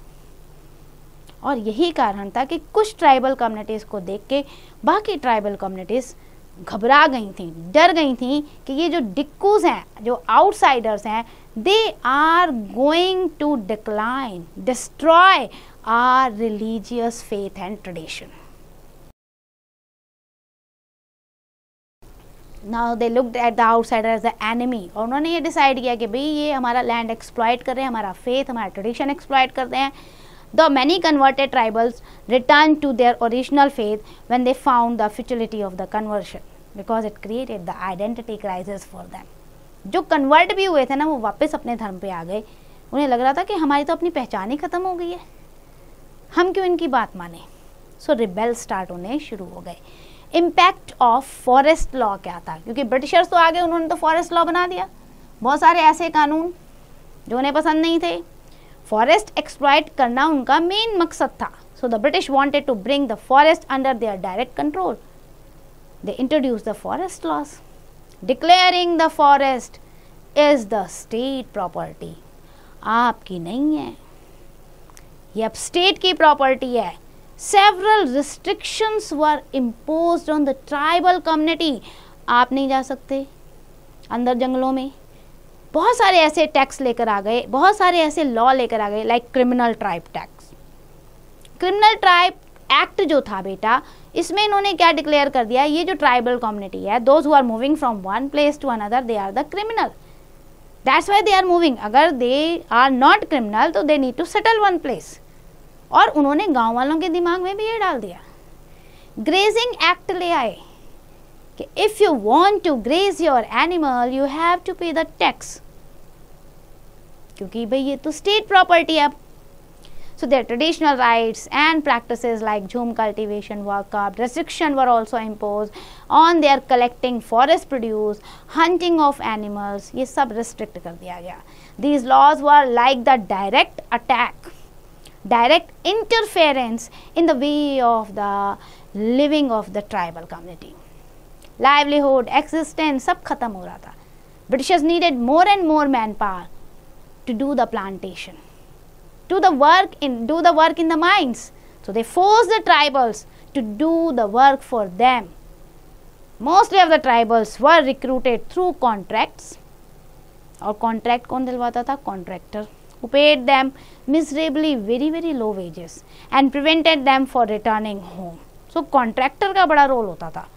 A: और यही कारण था कि कुछ ट्राइबल कम्युनिटीज़ को देख के बाकी ट्राइबल कम्युनिटीज़ घबरा गई थी, डर गई थी कि ये जो डिक्कूज हैं, जो आउटसाइडर्स हैं, they are going to decline, destroy our religious faith and tradition. Now they looked at the outsider as the enemy, और उन्होंने ये डिसाइड किया कि भाई ये हमारा लैंड एक्सप्लॉइट कर रहे हैं, हमारा फेथ, हमारा ट्रेडिशन एक्सप्लॉइट करते हैं। The many converted tribals returned to their original faith when they found the futility of the conversion, because it created the identity crisis for them. जो कन्वर्ट भी हुए थे ना, वो वापस अपने धर्म पे आ गए। उन्हें लग रहा था कि हमारी तो अपनी पहचान ही खत्म हो गई है, हम क्यों इनकी बात माने। सो रिबेल स्टार्ट होने शुरू हो गए। इम्पैक्ट ऑफ फॉरेस्ट लॉ क्या था? क्योंकि ब्रिटिशर्स तो आ गए, उन्होंने तो फॉरेस्ट लॉ बना दिया, बहुत सारे ऐसे कानून जो उन्हें पसंद नहीं थे। फॉरेस्ट एक्सप्लॉइट करना उनका मेन मकसद था। So the British wanted to bring the forest under their direct control. They introduce the forest laws declaring the forest is the state property. आपकी नहीं है, ये अब स्टेट की प्रॉपर्टी है। Several restrictions were imposed on the tribal community। आप नहीं जा सकते अंदर जंगलों में। बहुत सारे ऐसे टैक्स लेकर आ गए, बहुत सारे ऐसे लॉ लेकर आ गए, like criminal tribe tax. Criminal tribe act जो था बेटा, इसमें इन्होंने क्या डिक्लेयर कर दिया, ये जो ट्राइबल कम्युनिटी है, those who are moving from one place to another, they are the criminal. That's why they are moving. अगर दे आर नॉट क्रिमिनल तो they need to settle one place. और उन्होंने गांव वालों के दिमाग में भी ये डाल दिया। ग्रेजिंग एक्ट ले आए कि if you want to graze your animal you have to pay the tax, क्योंकि भाई ये तो स्टेट प्रॉपर्टी है। So their traditional rights and practices like jhum cultivation were curbed. Restrictions were also imposed on their collecting forest produce, hunting of animals. ये सब restrict कर दिया गया. These laws were like the direct attack, direct interference in the way of the living of the tribal community. Livelihood, existence, सब खत्म हो रहा था. Britishers needed more and more manpower to do the plantation. Do the work in the mines. So they forced the tribals to do the work for them. Mostly of the tribals were recruited through contracts. और contract कौन दिलवाता था? Contractor, who paid them miserably very low wages and prevented them for returning home. So contractor का बड़ा role होता था,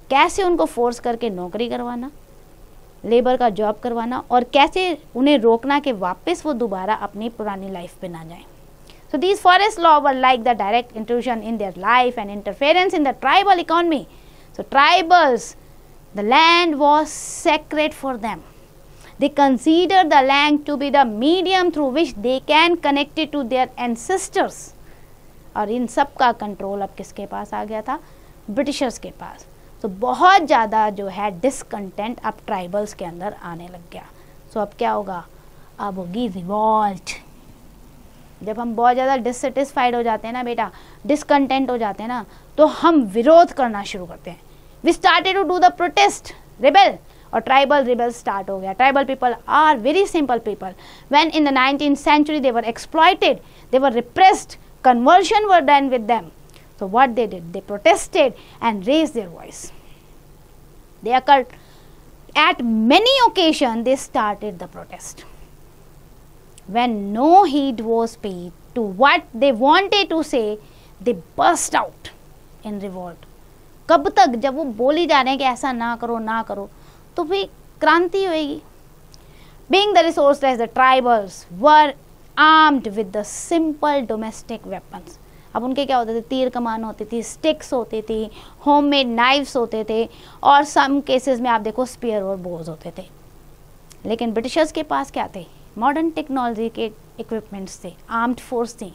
A: कैसे उनको फोर्स करके नौकरी करवाना, लेबर का जॉब करवाना, और कैसे उन्हें रोकना कि वापस वो दोबारा अपनी पुरानी लाइफ पे ना जाएं. So these forest laws were like the direct intrusion in their life and interference in the tribal economy. So tribals, the land was sacred for them. They consider the land to be the medium through which they can connect it to their ancestors. और इन सब का control अब किसके पास आ गया था? Britishers के पास. तो बहुत ज़्यादा जो है डिसकंटेंट अब ट्राइबल्स के अंदर आने लग गया. सो अब क्या होगा? अब होगी रिवॉल्ट. जब हम बहुत ज़्यादा डिससेटिस्फाइड हो जाते हैं ना बेटा, डिसकंटेंट हो जाते हैं ना, तो हम विरोध करना शुरू करते हैं. We started to do the protest, rebel, और ट्राइबल रिबेल स्टार्ट हो गया. Tribal people are very simple people. When in the 19th century they were exploited, they were repressed, conversion were done with them. So what they did? They protested and raised their voice. They occurred at many occasions. They started the protest. When no heed was paid to what they wanted to say, they burst out in revolt. कब तक? जब वो बोली जा रहे हैं कि ऐसा ना करो ना करो, तो फिर क्रांति होगी. Being the resourceless, the tribals were armed with the simple domestic weapons. अब उनके क्या होते थे? तीर कमान होती थी, स्टिक्स होती थी, होममेड नाइफ्स होते थे, और सम केसेस में आप देखो स्पीयर और बोज होते थे. लेकिन ब्रिटिशर्स के पास क्या थे? मॉडर्न टेक्नोलॉजी के इक्विपमेंट्स थे, आर्म्ड फोर्स थी,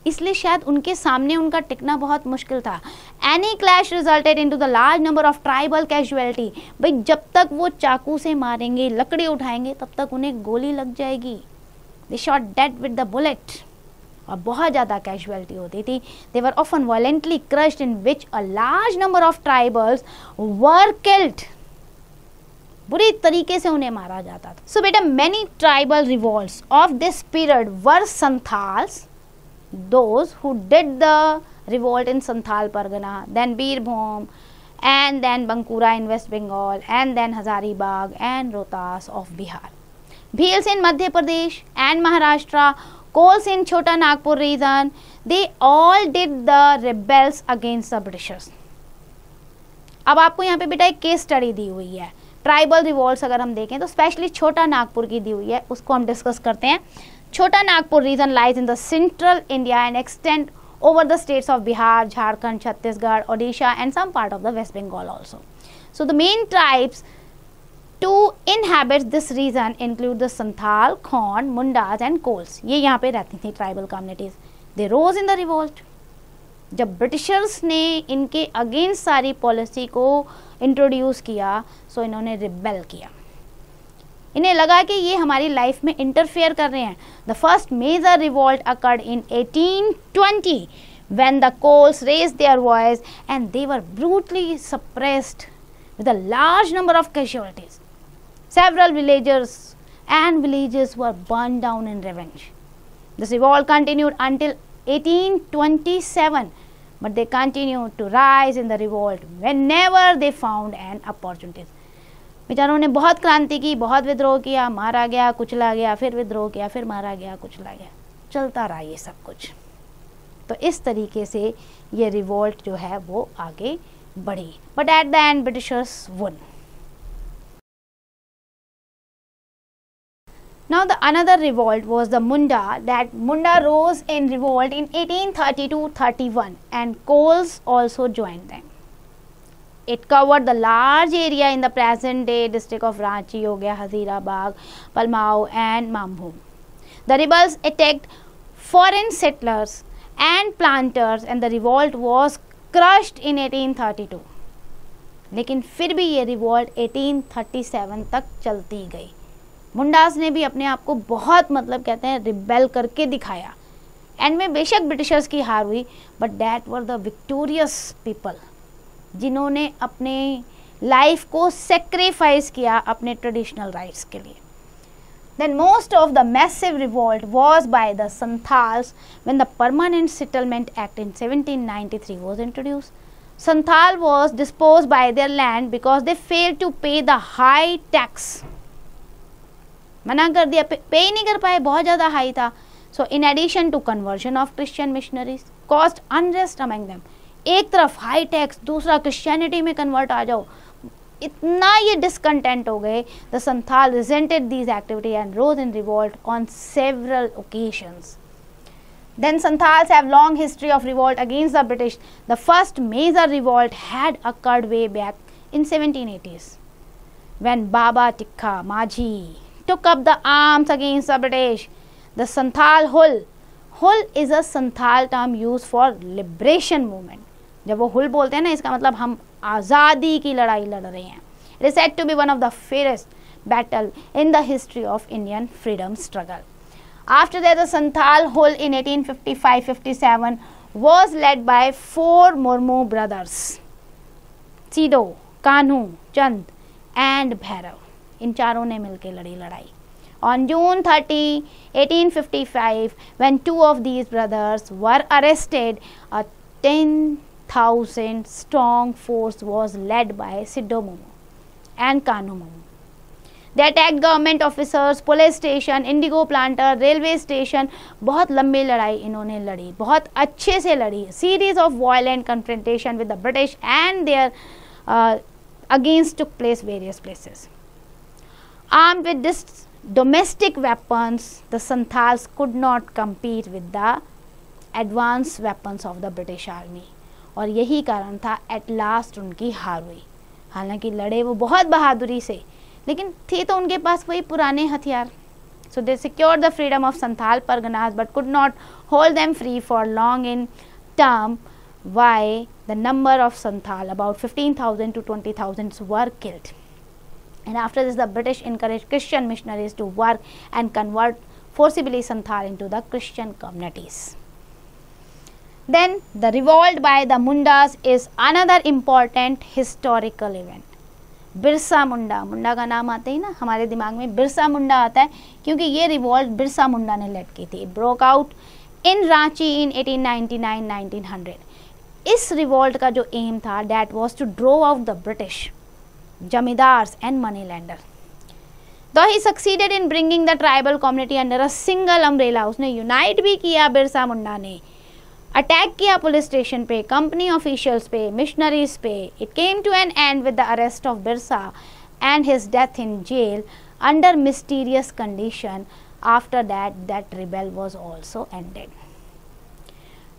A: इसलिए शायद उनके सामने उनका टिकना बहुत मुश्किल था. Any clash resulted into the large number of tribal casualty. भाई जब तक वो चाकू से मारेंगे, लकड़ी उठाएंगे, तब तक उन्हें गोली लग जाएगी. They shot dead with the bullet. और बहुत ज़्यादा कैजुअलिटी होती थी. They were often violently crushed in which a large number of tribals were killed. बुरी तरीके से उन्हें मारा जाता था. सो बेटा many tribal revolts of this period were Santhals, those who did the revolt in Santhal Pargana, then Birbhum, and then Bankura in West Bengal, and then Hazaribagh and Rohtas of Bihar. Bhils in Madhya Pradesh and Maharashtra, Kols in Chota Nagpur region, they all did the rebels against the Britishers. अब आपको यहाँ पे बेटा एक case study दी हुई है. Tribal revolts अगर हम देखें तो स्पेशली छोटा नागपुर की दी हुई है, उसको हम डिस्कस करते हैं. Chota Nagpur region lies in the central India and extend over the states of Bihar, Jharkhand, Chhattisgarh, Odisha and some part of the West Bengal also. So the main tribes to inhabit this region include the Santhal, Khond, Mundas and Kols. ये यहाँ पे रहती थी tribal communities. They rose in the revolt. जब Britishers ने इनके against सारी policy को इंट्रोड्यूस किया, सो इन्होंने रिबेल किया. इन्हें लगा कि ये हमारी लाइफ में इंटरफेयर कर रहे हैं. The first major revolt occurred in 1820 when the Coles raised their voice and they were brutally suppressed with a large number of casualties. Several villages were burned down in revenge. This revolt continued until 1827, but they continued to rise in the revolt whenever they found an opportunity. बेचारों ने बहुत क्रांति की, बहुत विद्रोह किया, मारा गया, कुचला गया, फिर विद्रोह किया, फिर मारा गया, कुचला गया, चलता रहा ये सब कुछ. तो इस तरीके से ये रिवोल्ट जो है वो आगे बढ़ी. But at the end Britishers won. Now the another revolt was the Munda. That Munda rose in revolt in 1830-31 and Coles also joined them. It covered the large area in the present day district of Ranchi, हो गया, Hazirabad, Palmau and Mambhum. The rebels attacked foreign settlers and planters and the revolt was crushed in 1832. लेकिन फिर भी ये revolt 1837 तक चलती गई. मुंडास ने भी अपने आप को बहुत कहते हैं रिबेल करके दिखाया. एंड में बेशक ब्रिटिशर्स की हार हुई, but that were the victorious people जिन्होंने अपने लाइफ को सेक्रीफाइस किया अपने ट्रेडिशनल राइट्स के लिए. Then most of the massive revolt was by the Santals when the Permanent Settlement Act in 1793 was introduced. Santhal was disposed by their land because they failed to pay the high tax. मना कर दिया, पे ही नहीं कर पाए, बहुत ज़्यादा high था. So in addition to conversion of Christian missionaries caused unrest among them. एक तरफ हाई टैक्स, दूसरा क्रिश्चियनिटी में कन्वर्ट आ जाओ, इतना ये डिसकंटेंट हो गए. The Santhal resented these activity and rose in revolt on several occasions. Then Santhals have long history of revolt against the British. The first major revolt had occurred way back in 1780s when Baba Tikka Majhi took up the arms against the British. The Santhal Hul is a Santhal term used for liberation movement. जब वो हुल बोलते हैं ना, इसका मतलब हम आज़ादी की लड़ाई लड़ रहे हैं. It is said to be one of the fiercest battle in the history of Indian freedom struggle. After that, the Santhal Hul in 1855-57 was led by 4 Murmu brothers, Sido, Kanhu, Chand and Bhairav. इन चारों ने मिलकर लड़ी लड़ाई. On June 30, 1855, when 2 of these brothers were arrested, a 10,000 strong force was led by Siddo Momo and Kanhu Momo. They attacked government officers, police station, indigo planter, railway station. बहुत लंबी लड़ाई इन्होंने लड़ी, बहुत अच्छे से लड़ी. Series of violent confrontation with the British and their against took place various places. Armed with this domestic weapons, the Santhals could not compete with the advanced weapons of the British Army. और यही कारण था at last उनकी हार हुई. हालांकि लड़े वो बहुत बहादुरी से, लेकिन थे तो उनके पास वही पुराने हथियार. So they secured the freedom of Santhal Parganas but could not hold them free for long in term. Why? The number of Santhal, about 15,000 to 20,000 were killed. And after this, the British encouraged Christian missionaries to work and convert forcibly Santhal into the Christian communities. Then the revolt by the Mundas is another important historical event. Birsa Munda, मुंडा का नाम आते ही ना हमारे दिमाग में बिरसा मुंडा आता है, क्योंकि ये रिवॉल्ट बिरसा मुंडा ने लेड की थी. Broke out in Ranchi in 1899-1900. इस रिवॉल्ट का जो एम था, that was to draw out the British zamindars and money lender. तो he succeeded in bringing the tribal community under a single umbrella. उसने यूनाइट भी किया बिरसा मुंडा ने. अटैक किया पुलिस स्टेशन पे, कंपनी ऑफिशियल्स पे, मिशनरीज पे. It came to an end with the arrest of Birsa and his death in jail under mysterious condition. After that rebel was also ended.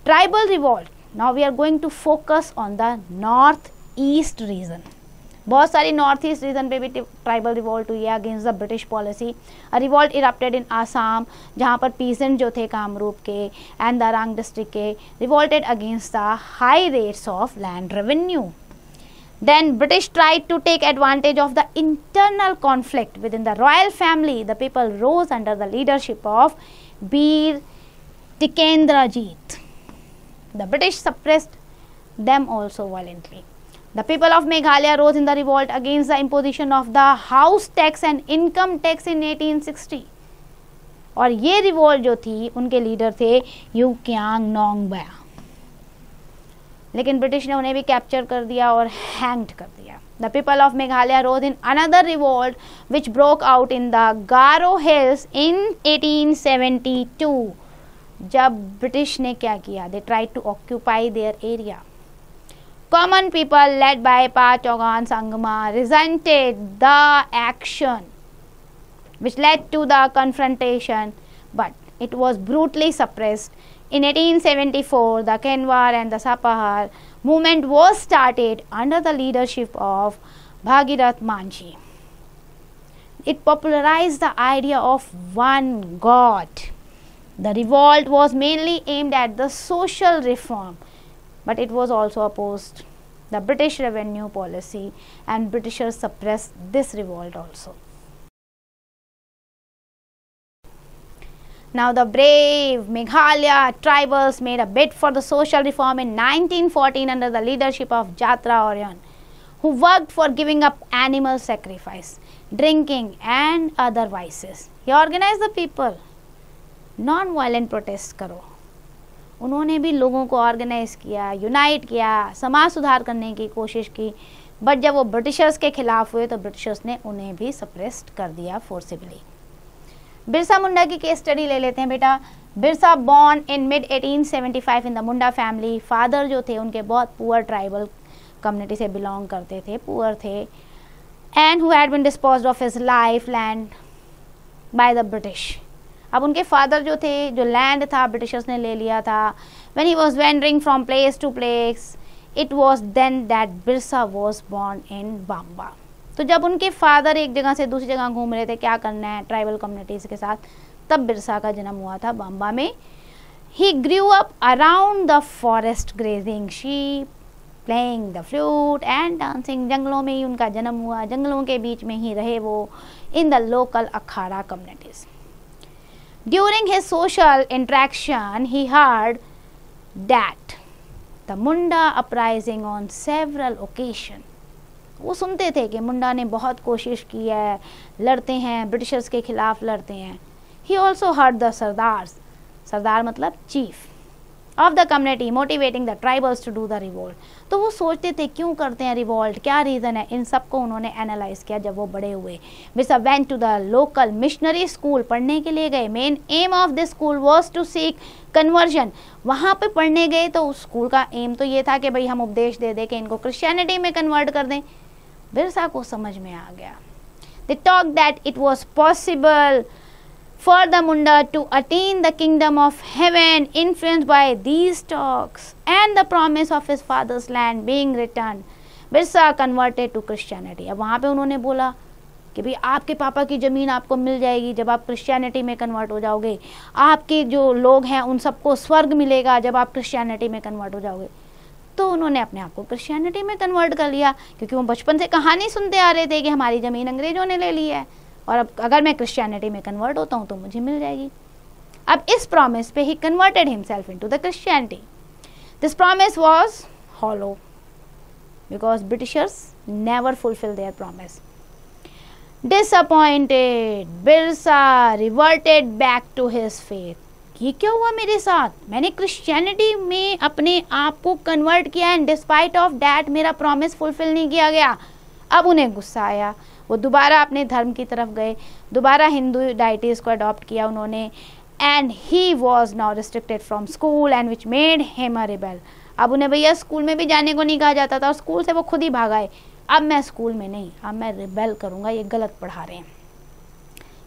A: Tribal revolt. Now we are going to focus on the north east region. बहुत सारी north east reason पे भी tribal revolt हुई है against the British policy. A revolt erupted इन आसाम, जहाँ पर peasant जो थे कामरूप के एंड दरांग डिस्ट्रिक्ट के, revolted against the high rates of land revenue. Then British tried to take advantage of the internal conflict within the royal family. The people rose under the leadership of Bir Tikendrajit. The British suppressed them also violently. The people of Meghalaya rose in the revolt against the imposition of the house tax and income tax in 1860. और ये revolt जो थी उनके leader थे you Kiang नोंगबा, लेकिन British ने उन्हें भी कैप्चर कर दिया और हैंग्ड कर दिया. The people of Meghalaya rose in another revolt which broke out in the Garo hills in 1872. जब ब्रिटिश ने क्या किया, they tried to occupy their area. Common people led by Pa Chaugan Sangma resented the action which led to the confrontation, but it was brutally suppressed. In 1874, the Kanwar and the Sapahar movement was started under the leadership of Bhagirath Manji. It popularized the idea of one God. The revolt was mainly aimed at the social reform, but it was also opposed the British revenue policy, and Britishers suppressed this revolt also. Now the brave Meghalaya tribals made a bid for the social reform in 1914 under the leadership of Jatra Orion, who worked for giving up animal sacrifice, drinking and other vices. He organized the people. Non-violent protest करो. उन्होंने भी लोगों को organise किया, unite किया, समाज सुधार करने की कोशिश की, बट जब वो ब्रिटिशर्स के खिलाफ हुए तो ब्रिटिशर्स ने उन्हें भी सप्रेस्ड कर दिया फोर्सिबली. बिरसा मुंडा की केस स्टडी ले लेते हैं बेटा. Birsa born in mid 1875 in the Munda family. Father जो थे उनके बहुत पुअर ट्राइबल कम्युनिटी से बिलोंग करते थे, पुअर थे, and who had been disposed of his life land by the British. अब उनके फादर जो थे, जो लैंड था ब्रिटिशर्स ने ले लिया था. When he was wandering from place to place, it was then that Birsa was born in Bamba. तो जब उनके फादर एक जगह से दूसरी जगह घूम रहे थे, क्या करना है ट्राइबल कम्युनिटीज के साथ, तब बिरसा का जन्म हुआ था बाम्बा में. He grew up around the forest grazing sheep, playing the flute and dancing. जंगलों में ही उनका जन्म हुआ, जंगलों के बीच में ही रहे वो, इन the local Akhara communities. During his social interaction he heard that the Munda uprising on several occasion. वो सुनते थे कि मुंडा ने बहुत कोशिश की है, लड़ते हैं, ब्रिटिशर्स के खिलाफ लड़ते हैं. He also heard the sardars, sardar मतलब chief of the community, motivating the tribals to do the revolt. तो वो सोचते थे क्यों करते हैं रिवोल्ट, क्या रीज़न है. इन सब को उन्होंने एनालाइज किया जब वो बड़े हुए. Birsa went to the local missionary school, पढ़ने के लिए गए. Main aim of this school was to seek conversion. वहाँ पे पढ़ने गए तो उस स्कूल का एम तो ये था कि भाई हम उपदेश दे दें कि इनको क्रिश्चियनिटी में कन्वर्ट कर दें. बिरसा को समझ में आ गया. They talked that it was possible for the Munda to attain the kingdom of heaven influenced by these talks and the promise of his father's land being returned. Birsa converted to Christianity. अब वहाँ पे उन्होंने बोला कि भाई आपके पापा की ज़मीन आपको मिल जाएगी जब आप क्रिश्चियनिटी में कन्वर्ट हो जाओगे. आपके जो लोग हैं उन सबको स्वर्ग मिलेगा जब आप क्रिश्चियनिटी में कन्वर्ट हो जाओगे. तो उन्होंने अपने आप को क्रिश्चियनिटी में कन्वर्ट कर लिया, क्योंकि वो बचपन से कहानी सुनते आ रहे थे कि हमारी ज़मीन अंग्रेज़ों ने ले ली है और अब अगर मैं क्रिश्चियनिटी में कन्वर्ट होता हूँ तो मुझे मिल जाएगी. अब इस प्रॉमिस पे he converted himself into the Christianity. This promise was hollow because Britishers never fulfil their promise. Disappointed, Birsa reverted back to his faith. ये क्या हुआ मेरे साथ, मैंने क्रिश्चियनिटी में अपने आप को कन्वर्ट किया एंड डिस्पाइट ऑफ दैट मेरा प्रॉमिस फुलफिल नहीं किया गया. अब उन्हें गुस्सा आया, वो दोबारा अपने धर्म की तरफ गए, दोबारा हिंदू डाइटीज़ को अडॉप्ट किया उन्होंने. And he was now restricted from school and which made him a rebel. अब उन्हें भैया स्कूल में भी जाने को नहीं कहा जाता था और स्कूल से वो खुद ही भाग आए. अब मैं स्कूल में नहीं, अब मैं रिबेल करूँगा, ये गलत पढ़ा रहे हैं.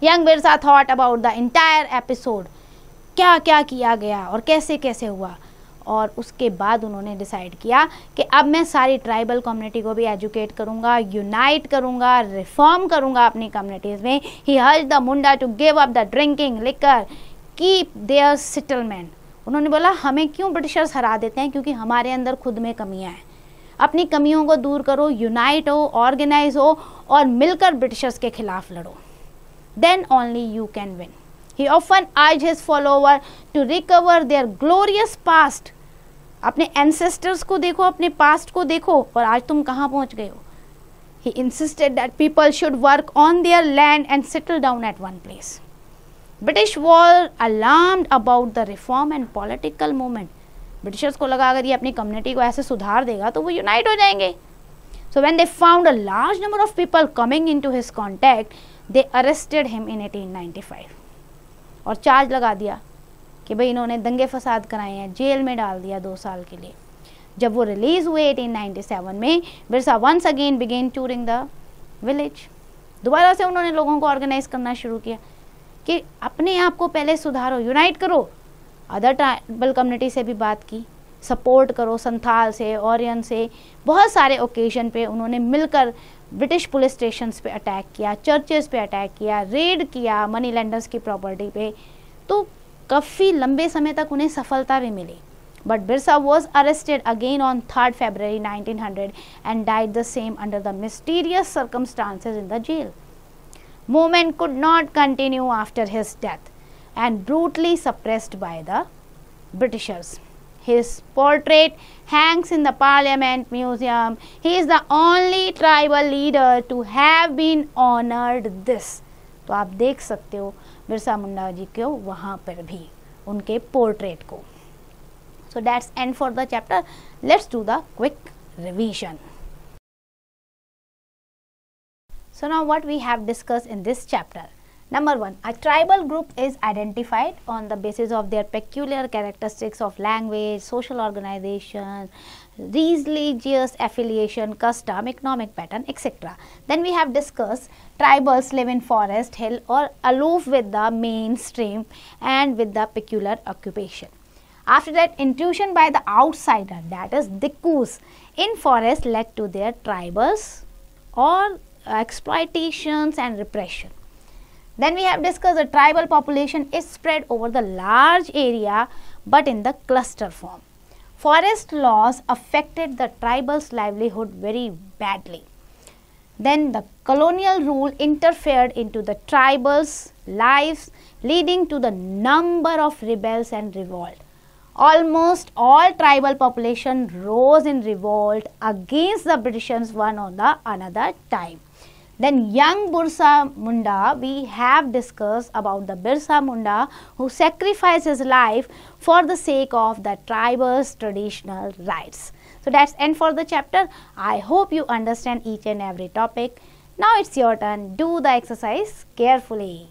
A: Young Birsa thought about the entire episode, क्या क्या किया गया और कैसे कैसे हुआ. और उसके बाद उन्होंने डिसाइड किया कि अब मैं सारी ट्राइबल कम्युनिटी को भी एजुकेट करूंगा, यूनाइट करूंगा, रिफॉर्म करूंगा अपनी कम्युनिटीज़ में. He urged the Munda to give up the drinking liquor, keep their settlement. उन्होंने बोला हमें क्यों ब्रिटिशर्स हरा देते हैं, क्योंकि हमारे अंदर खुद में कमियां हैं. अपनी कमियों को दूर करो, यूनाइट हो, ऑर्गेनाइज हो और मिलकर ब्रिटिशर्स के खिलाफ लड़ो. Then only you can win. He often urged his followers to recover their glorious past. अपने ancestors को देखो, अपने past को देखो और आज तुम कहाँ पहुँच गए हो. He insisted that people should work on their land and settle down at one place. British were alarmed about the reform and political movement. Britishers को लगा अगर ये अपनी community को ऐसे सुधार देगा तो वो unite हो जाएंगे. So when they found a large number of people coming into his contact, they arrested him in 1895. और चार्ज लगा दिया कि भाई इन्होंने दंगे फसाद कराए हैं, जेल में डाल दिया 2 साल के लिए. जब वो रिलीज हुए 1897 में, Birsa once again began touring the village. दोबारा से उन्होंने लोगों को ऑर्गेनाइज करना शुरू किया कि अपने आप को पहले सुधारो, यूनाइट करो. अदर ट्राइबल कम्युनिटी से भी बात की, सपोर्ट करो, संथाल से, ऑरियन से, बहुत सारे ओकेजन पे उन्होंने मिलकर ब्रिटिश पुलिस स्टेशंस पे अटैक किया, चर्चेस पे अटैक किया, रेड किया मनी लेंडर्स की प्रॉपर्टी पे. तो काफ़ी लंबे समय तक उन्हें सफलता भी मिली. But Birsa was arrested again on 3 February 1900 and died the same under the mysterious circumstances in the jail. Movement could not continue after his death and brutally suppressed by the Britishers. His portrait hangs in the Parliament Museum. He is the only tribal leader to have been honored this. तो आप देख सकते हो बिरसा मुंडा जी को वहाँ पर भी उनके पोर्ट्रेट को. So that's end for the chapter. Let's do the quick revision. So now what we have discussed in this chapter. Number 1, a tribal group is identified on the basis of their peculiar characteristics of language, social organization, religious affiliation, custom, economic pattern, etc. Then we have discussed tribals live in forest, hill or aloof with the mainstream and with the peculiar occupation. After that, intrusion by the outsider, that is Dikkus, in forest led to their tribals or exploitations and repression. Then we have discussed the tribal population is spread over the large area but in the cluster form. Forest laws affected the tribals' livelihood very badly. Then the colonial rule interfered into the tribals' lives, leading to the number of rebels and revolt. Almost all tribal population rose in revolt against the Britishers one or the another time. Then young Birsa Munda, we have discussed about the Birsa Munda who sacrificed his life for the sake of the tribal's traditional rights. So that's end for the chapter. I hope you understand each and every topic. Now it's your turn. Do the exercise carefully.